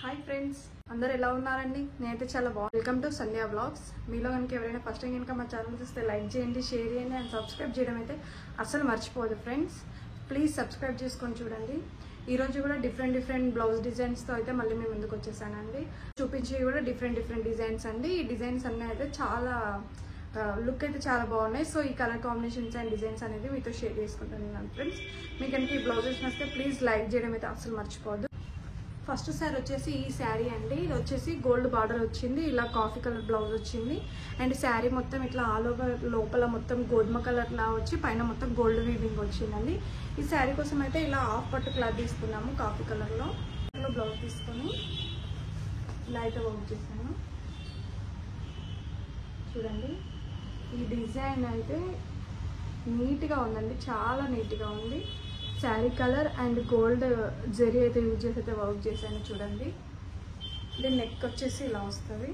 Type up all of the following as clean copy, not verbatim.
Hi friends, అందరు ఎలా ఉన్నారండి? నేనైతే చాలా బాగున్నాను. Welcome to Sandhya blogs. మీలో కనుక ఎవరైనా ఫస్ట్ టైం కనుక మా ఛానల్ చూస్తే లైక్ చేయండి, షేర్ చేయండి అండ్ సబ్స్క్రైబ్ చేయడం అయితే అస్సలు మర్చిపోదు ఫ్రెండ్స్. ప్లీజ్ సబ్స్క్రైబ్ చేసుకొని చూడండి. ఈరోజు కూడా డిఫరెంట్ బ్లౌజ్ డిజైన్స్తో అయితే మళ్ళీ మేము ముందుకు వచ్చేసానండి. చూపించేవి కూడా డిఫరెంట్ డిజైన్స్ అండి. ఈ డిజైన్స్ అన్నీ అయితే చాలా లుక్ అయితే చాలా బాగున్నాయి. సో ఈ కలర్ కాంబినేషన్స్ అండ్ డిజైన్స్ అనేది మీతో షేర్ చేసుకుంటున్నాను ఫ్రెండ్స్. మీకు కనుక ఈ బ్లౌజెస్ నచ్చితే ప్లీజ్ లైక్ చేయడం అయితే అస్సలు మర్చిపోవద్దు. ఫస్ట్ సారీ వచ్చేసి ఈ శారీ అండి. ఇది వచ్చేసి గోల్డ్ బార్డర్ వచ్చింది, ఇలా కాఫీ కలర్ బ్లౌజ్ వచ్చింది అండ్ శారీ మొత్తం ఇట్లా ఆల్ ఓవర్ లోపల మొత్తం గోధుమ కలర్ లా వచ్చి పైన మొత్తం గోల్డ్ వీవింగ్ వచ్చిందండి. ఈ శారీ కోసం అయితే ఇలా హాఫ్ పట్టు క్లాత్ తీసుకున్నాము కాఫీ కలర్లో. బ్లౌజ్ తీసుకొని ఇలా అయితే వర్క్ చేశాను. చూడండి, ఈ డిజైన్ అయితే నీట్గా ఉందండి, చాలా నీట్గా ఉంది. Sari colour and gold zari అయితే యూజ్ చేసి అయితే వర్క్ చేశాను. చూడండి, దీని నెక్ వచ్చేసి ఇలా వస్తుంది.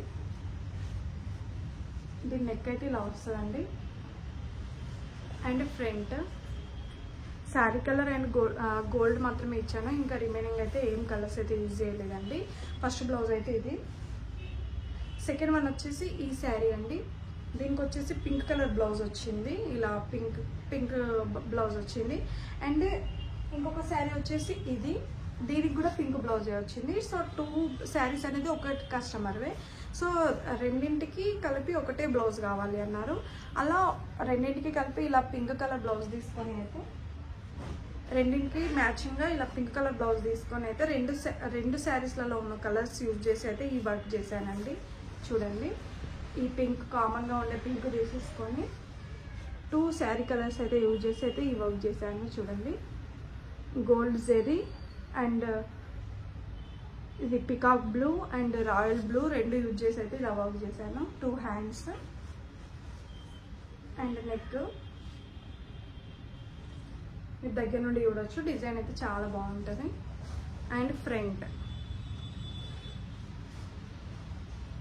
దీని నెక్ అయితే ఇలా వస్తుందండి. And front sari colour and gold మాత్రమే ఇచ్చాను, ఇంకా రిమైనింగ్ అయితే ఏం కలర్స్ అయితే యూజ్ చేయలేదండి. ఫస్ట్ బ్లౌజ్ అయితే ఇది. సెకండ్ వన్ వచ్చేసి ఈ శారీ అండి. దీనికి వచ్చేసి పింక్ కలర్ బ్లౌజ్ వచ్చింది, ఇలా పింక్ బ్లౌజ్ వచ్చింది. అండ్ ఇంకొక శారీ వచ్చేసి ఇది, దీనికి కూడా పింక్ బ్లౌజే వచ్చింది. సో 2 శారీస్ అనేది ఒక కస్టమర్వే. సో రెండింటికి కలిపి ఒకటే బ్లౌజ్ కావాలి అన్నారు. అలా రెండింటికి కలిపి ఇలా పింక్ కలర్ బ్లౌజ్ తీసుకొని అయితే రెండింటికి మ్యాచింగ్గా ఇలా పింక్ కలర్ బ్లౌజ్ తీసుకొని అయితే రెండు శారీస్లలో ఉన్న కలర్స్ యూజ్ చేసి అయితే ఈ వర్క్ చేశానండి. చూడండి, ఈ పింక్ కామన్గా ఉండే పింక్ తీసేసుకొని 2 శారీ కలర్స్ అయితే యూజ్ చేసి అయితే ఈ వర్క్ చేశాను. చూడండి, గోల్డ్ జెరీ అండ్ ఇది peacock blue and royal blue రెండు యూజ్ చేసి అయితే ఇలా వర్క్ చేశాను. 2 హ్యాండ్స్ అండ్ నెక్ మీరు దగ్గర నుండి చూడొచ్చు. డిజైన్ అయితే చాలా బాగుంటుంది. అండ్ ఫ్రంట్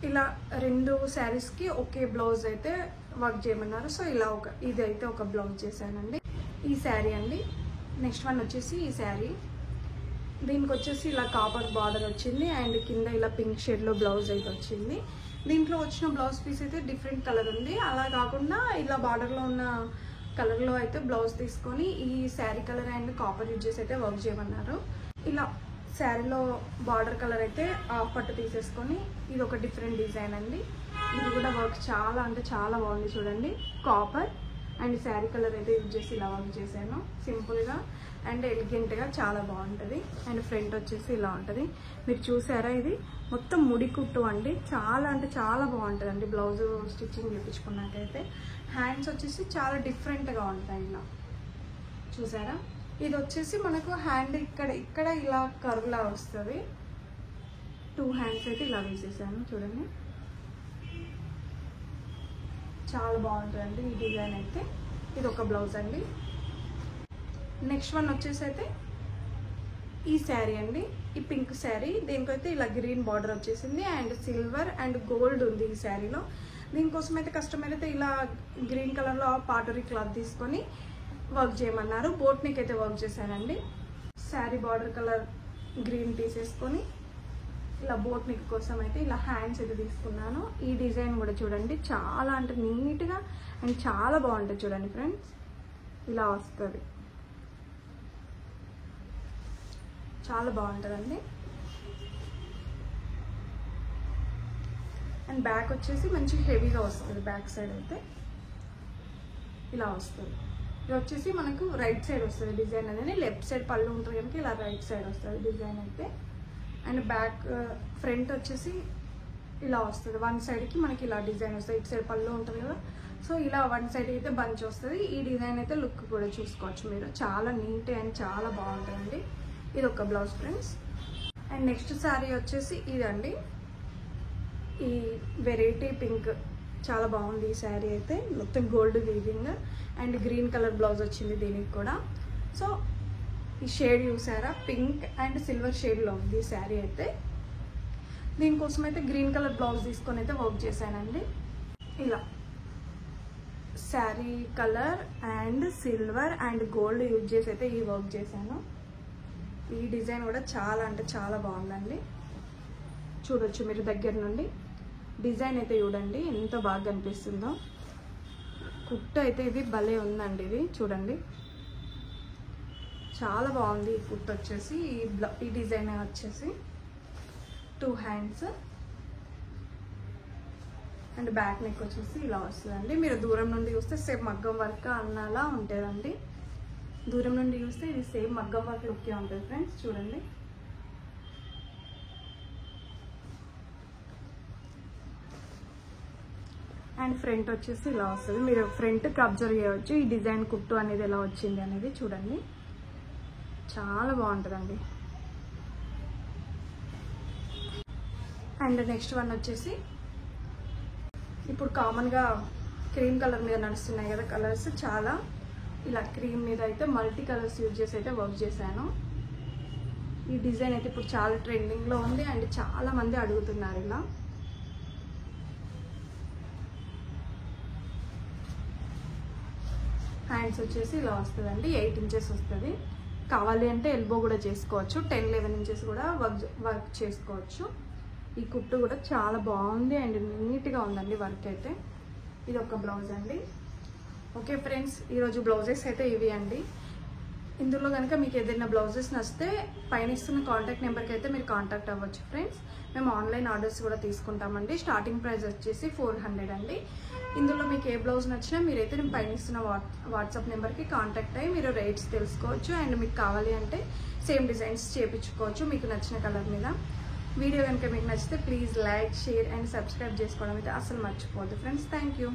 ఇలా 2 శారీస్కి ఒకే బ్లౌజ్ అయితే వర్క్ చేయమన్నారు. సో ఇలా ఇది అయితే ఒక బ్లౌజ్ చేశానండి. ఈ శారీ అండి. నెక్స్ట్ వన్ వచ్చేసి ఈ శారీ. దీనికి వచ్చేసి ఇలా కాపర్ బార్డర్ వచ్చింది అండ్ కింద ఇలా పింక్ షేడ్లో బ్లౌజ్ అయితే వచ్చింది. దీంట్లో వచ్చిన బ్లౌజ్ పీస్ అయితే డిఫరెంట్ కలర్ ఉంది. అలా కాకుండా ఇలా బార్డర్లో ఉన్న కలర్లో అయితే బ్లౌజ్ తీసుకొని ఈ sari colour and copper use చేసి అయితే వర్క్ చేయమన్నారు. ఇలా శారీలో బార్డర్ కలర్ అయితే హాఫ్ పట్టు తీసేసుకొని ఇది ఒక డిఫరెంట్ డిజైన్ అండి. ఇది కూడా వర్క్ చాలా అంటే చాలా బాగుంది. చూడండి, కాపర్ అండ్ శారీ కలర్ అయితే యూజ్ చేసి ఇలా వర్క్ చేశాను. సింపుల్గా అండ్ ఎలిగెంట్గా చాలా బాగుంటుంది. అండ్ ఫ్రంట్ వచ్చేసి ఇలా ఉంటుంది. మీరు చూసారా, ఇది మొత్తం ముడి కుట్టు అండి. చాలా అంటే చాలా బాగుంటుంది అండి బ్లౌజ్ స్టిచ్చింగ్ చేయించుకున్నాకైతే. హ్యాండ్స్ వచ్చేసి చాలా డిఫరెంట్గా ఉంటాయి. ఇలా చూసారా, ఇది వచ్చేసి మనకు హ్యాండ్ ఇక్కడ ఇలా కర్వ్లా వస్తుంది. 2 హ్యాండ్స్ అయితే ఇలా వేసేసాను. చూడండి, చాలా బాగుంటుందండి ఈ డిజైన్ అయితే. ఇది ఒక బ్లౌజ్ అండి. నెక్స్ట్ వన్ వచ్చేసి అయితే ఈ శారీ అండి. ఈ పింక్ శారీ, దీనికైతే ఇలా గ్రీన్ బార్డర్ వచ్చేసింది అండ్ సిల్వర్ అండ్ గోల్డ్ ఉంది ఈ శారీలో. దీనికోసం అయితే కస్టమర్ అయితే ఇలా గ్రీన్ కలర్లో పాటరీ క్లాత్ తీసుకొని వర్క్ చేయమన్నారు. బోట్ నెక్ అయితే వర్క్ చేశానండి. శారీ బార్డర్ కలర్ గ్రీన్ తీసేసుకొని ఇలా బోట్ నెక్ కోసం అయితే ఇలా హ్యాండ్స్ అయితే తీసుకున్నాను. ఈ డిజైన్ కూడా చూడండి, చాలా అంటే నీట్గా అండ్ చాలా బాగుంటుంది. చూడండి ఫ్రెండ్స్, ఇలా వస్తుంది, చాలా బాగుంటుందండి. అండ్ బ్యాక్ వచ్చేసి మంచి హెవీగా వస్తుంది. బ్యాక్ సైడ్ అయితే ఇలా వస్తుంది. ఇది వచ్చేసి మనకు రైట్ సైడ్ వస్తుంది డిజైన్ అనేది. లెఫ్ట్ సైడ్ పళ్ళు ఉంటుంది కనుక ఇలా రైట్ సైడ్ వస్తుంది డిజైన్ అయితే. అండ్ బ్యాక్ ఫ్రంట్ వచ్చేసి ఇలా వస్తుంది. 1 సైడ్కి మనకి ఇలా డిజైన్ వస్తుంది. ఇటు సైడ్ పళ్ళు ఉంటుంది కదా, సో ఇలా 1 సైడ్ అయితే బంచ్ వస్తుంది. ఈ డిజైన్ అయితే లుక్ కూడా చూసుకోవచ్చు మీరు. చాలా నీట్ అండ్ చాలా బాగుంటుందండి. ఇది ఒక blouse friends. And next sari వచ్చేసి ఇదండి. ఈ వెరైటీ పింక్ చాలా బాగుంది ఈ శారీ అయితే. మొత్తం gold weaving and green colour blouse వచ్చింది దీనికి కూడా. సో ఈ షేడ్ చూసారా, పింక్ అండ్ సిల్వర్ షేడ్లో ఉంది ఈ శారీ అయితే. దీనికోసం అయితే గ్రీన్ కలర్ బ్లౌజ్ తీసుకొని అయితే వర్క్ చేశానండి. ఇలా sari colour and silver and gold use చేసి అయితే ఈ వర్క్ చేశాను. ఈ డిజైన్ కూడా చాలా అంటే చాలా బాగుందండి. చూడొచ్చు మీరు దగ్గర నుండి. డిజైన్ అయితే చూడండి ఎంత బాగా కనిపిస్తుందో. కుట్టు అయితే ఇది భలే ఉందండి. ఇది చూడండి చాలా బాగుంది. ఈ కుట్టు వచ్చేసి ఈ డిజైన్ వచ్చేసి 2 హ్యాండ్స్ అండ్ బ్యాక్ నెక్ వచ్చేసి ఇలా వస్తుందండి. మీరు దూరం నుండి చూస్తే సేమ్ మగ్గం వర్క్ అన్నలా ఉంటుందండి. దూరం నుండి చూస్తే ఇది సేమ్ మగ్గం వర్క్ లుక్కే ఉంటుంది ఫ్రెండ్స్. చూడండి అండ్ ఫ్రంట్ వచ్చేసి ఇలా వస్తుంది. మీరు ఫ్రంట్కి అబ్జర్వ్ చేయవచ్చు ఈ డిజైన్ కుట్టు అనేది ఎలా వచ్చింది అనేది. చూడండి చాలా బాగుంటుందండి. అండ్ నెక్స్ట్ వన్ వచ్చేసి ఇప్పుడు కామన్గా క్రీమ్ కలర్ మీద నడుస్తున్నాయి కదా కలర్స్. చాలా ఇలా క్రీమ్ మీద అయితే మల్టీ కలర్స్ యూజ్ చేసి అయితే వర్క్ చేశాను. ఈ డిజైన్ అయితే ఇప్పుడు చాలా ట్రెండింగ్లో ఉంది అండ్ చాలా మంది అడుగుతున్నారు. ఇలా హ్యాండ్స్ వచ్చేసి ఇలా వస్తుందండి. 8 ఇంచెస్ వస్తుంది. కావాలి అంటే ఎల్బో కూడా చేసుకోవచ్చు. 10-11 ఇంచెస్ కూడా వర్క్ చేసుకోవచ్చు. ఈ కుట్టు కూడా చాలా బాగుంది అండ్ నీట్గా ఉందండి వర్క్ అయితే. ఇది ఒక బ్లౌజ్ అండి. ఓకే ఫ్రెండ్స్, ఈరోజు బ్లౌజెస్ అయితే ఇవి అండి. ఇందులో కనుక మీకు ఏదైనా బ్లౌజెస్ నచ్చితే పైన ఇస్తున్న కాంటాక్ట్ నెంబర్కి అయితే మీరు కాంటాక్ట్ అవ్వచ్చు ఫ్రెండ్స్. మేము ఆన్లైన్ ఆర్డర్స్ కూడా తీసుకుంటామండి. స్టార్టింగ్ ప్రైస్ వచ్చేసి 400 అండి. ఇందులో మీకు ఏ బ్లౌజ్ నచ్చినా మీరైతే నేను పైన ఇస్తున్న వాట్సాప్ నెంబర్కి కాంటాక్ట్ అయ్యి మీరు రేట్స్ తెలుసుకోవచ్చు. అండ్ మీకు కావాలి అంటే సేమ్ డిజైన్స్ చేయించుకోవచ్చు మీకు నచ్చిన కలర్ మీద. వీడియో కనుక మీకు నచ్చితే please like, share and subscribe చేసుకోవడం అయితే అసలు మర్చిపోవద్దు ఫ్రెండ్స్. Thank you.